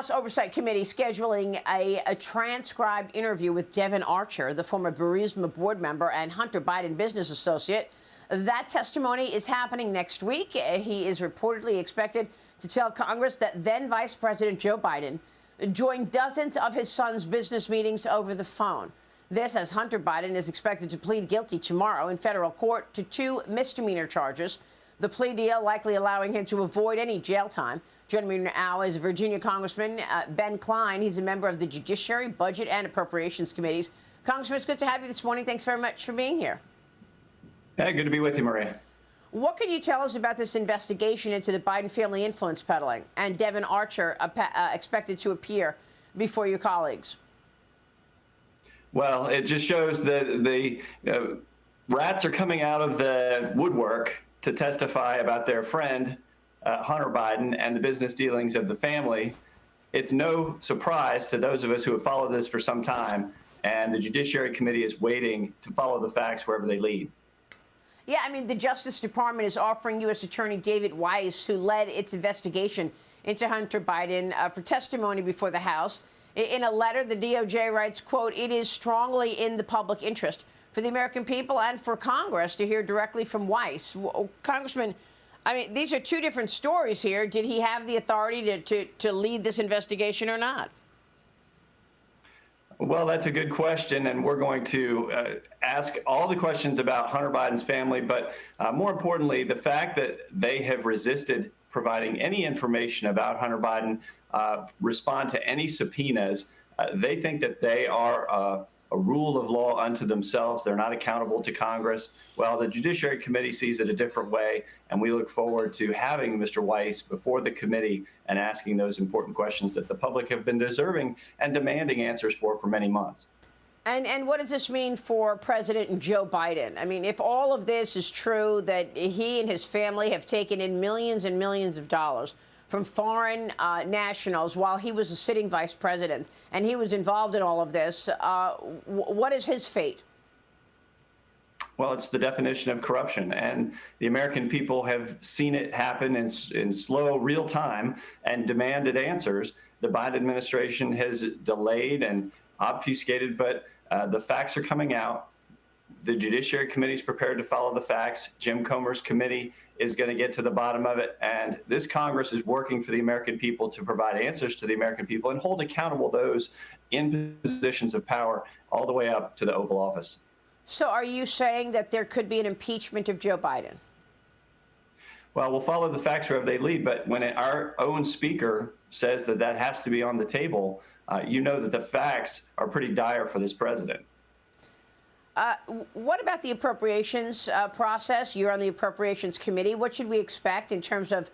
House Oversight Committee scheduling a transcribed interview with Devon Archer, the former Burisma board member and Hunter Biden business associate. That testimony is happening next week. He is reportedly expected to tell Congress that then Vice President Joe Biden joined dozens of his son's business meetings over the phone. This as Hunter Biden is expected to plead guilty tomorrow in federal court to 2 misdemeanor charges. The plea deal likely allowing him to avoid any jail time. Joining me now is Virginia Congressman Ben Cline. He's a member of the Judiciary, Budget, and Appropriations Committees. Congressman, it's good to have you this morning. Thanks very much for being here. Hey, good to be with you, Maria. What can you tell us about this investigation into the Biden family influence peddling and Devon Archer expected to appear before your colleagues? Well, it just shows that the rats are coming out of the woodwork to testify about their friend, Hunter Biden, and the business dealings of the family. It's no surprise to those of us who have followed this for some time, and the Judiciary Committee is waiting to follow the facts wherever they lead. Yeah, I mean, the Justice Department is offering U.S. Attorney David Weiss, who led its investigation into Hunter Biden, for testimony before the House. In a letter, the DOJ writes, quote, "It is strongly in the public interest for the American people and for Congress to hear directly from Weiss." Congressman, I mean, these are two different stories here. Did he have the authority to lead this investigation or not? Well, that's a good question, and we're going to ask all the questions about Hunter Biden's family, but more importantly, the fact that they have resisted providing any information about Hunter Biden, respond to any subpoenas. They think that they are a rule of law unto themselves. They're not accountable to Congress. Well, the Judiciary Committee sees it a different way, and we look forward to having Mr. Weiss before the committee and asking those important questions that the public have been deserving and demanding answers for many months. And what does this mean for President Joe Biden? I mean, if all of this is true, that he and his family have taken in millions and millions of dollars from foreign nationals while he was a sitting vice president, and he was involved in all of this, what is his fate? Well, it's the definition of corruption, and the American people have seen it happen in slow, real time and demanded answers. The Biden administration has delayed and obfuscated, but the facts are coming out. The Judiciary Committee is prepared to follow the facts. Jim Comer's committee is going to get to the bottom of it. And this Congress is working for the American people to provide answers to the American people and hold accountable those in positions of power all the way up to the Oval Office. So are you saying that there could be an impeachment of Joe Biden? Well, we'll follow the facts wherever they lead. But when our own speaker says that that has to be on the table, you know that the facts are pretty dire for this president. What about the appropriations process? You're on the Appropriations Committee. What should we expect in terms of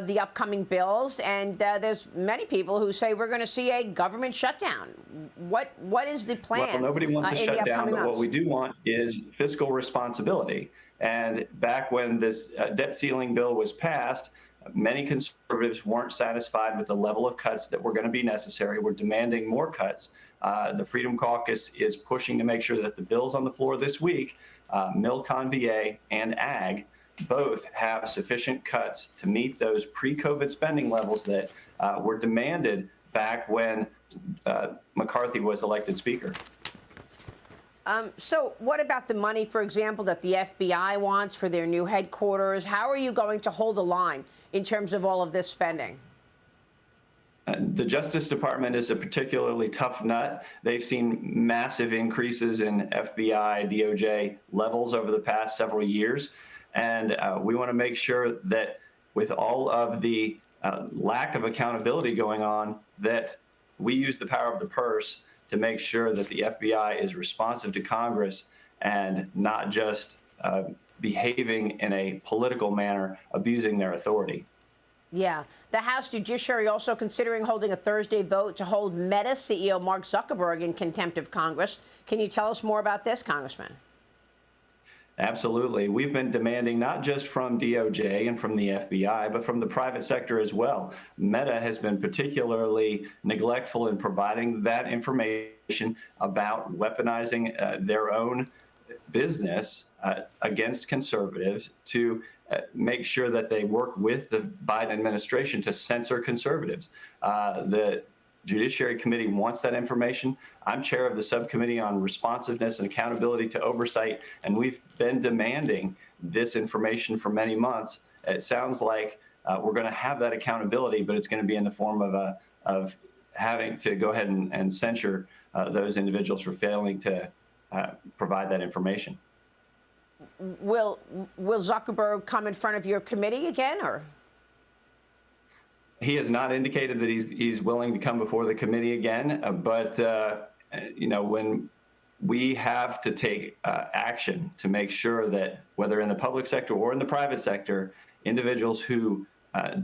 the upcoming bills? And there's many people who say we're going to see a government shutdown. What is the plan? Well, nobody wants a shutdown, but what we do want is fiscal responsibility. And back when this debt ceiling bill was passed, many conservatives weren't satisfied with the level of cuts that were going to be necessary. We're demanding more cuts. The Freedom Caucus is pushing to make sure that the bills on the floor this week, Milcon VA and Ag, both have sufficient cuts to meet those pre-COVID spending levels that were demanded back when McCarthy was elected Speaker. So what about the money, for example, that the FBI wants for their new headquarters? How are you going to hold the line in terms of all of this spending? The Justice Department is a particularly tough nut. They've seen massive increases in FBI, DOJ levels over the past several years. And we want to make sure that with all of the lack of accountability going on, that we use the power of the purse to make sure that the FBI is responsive to Congress and not just behaving in a political manner, abusing their authority. Yeah. The House Judiciary also considering holding a Thursday vote to hold Meta CEO Mark Zuckerberg in contempt of Congress. Can you tell us more about this, Congressman? Absolutely. We've been demanding not just from DOJ and from the FBI, but from the private sector as well. Meta has been particularly neglectful in providing that information about weaponizing their own business against conservatives to make sure that they work with the Biden administration to censor conservatives. The Judiciary Committee wants that information. I'm chair of the subcommittee on responsiveness and accountability to oversight, and we've been demanding this information for many months. It sounds like we're going to have that accountability, but it's going to be in the form of having to go ahead and censure those individuals for failing to provide that information. Will Zuckerberg come in front of your committee again, or? He has not indicated that he's willing to come before the committee again, but you know, when we have to take action to make sure that whether in the public sector or in the private sector, individuals who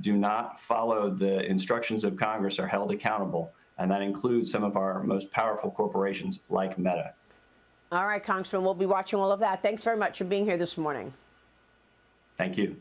do not follow the instructions of Congress are held accountable, and that includes some of our most powerful corporations like Meta. All right, Congressman, we'll be watching all of that. Thanks very much for being here this morning. Thank you.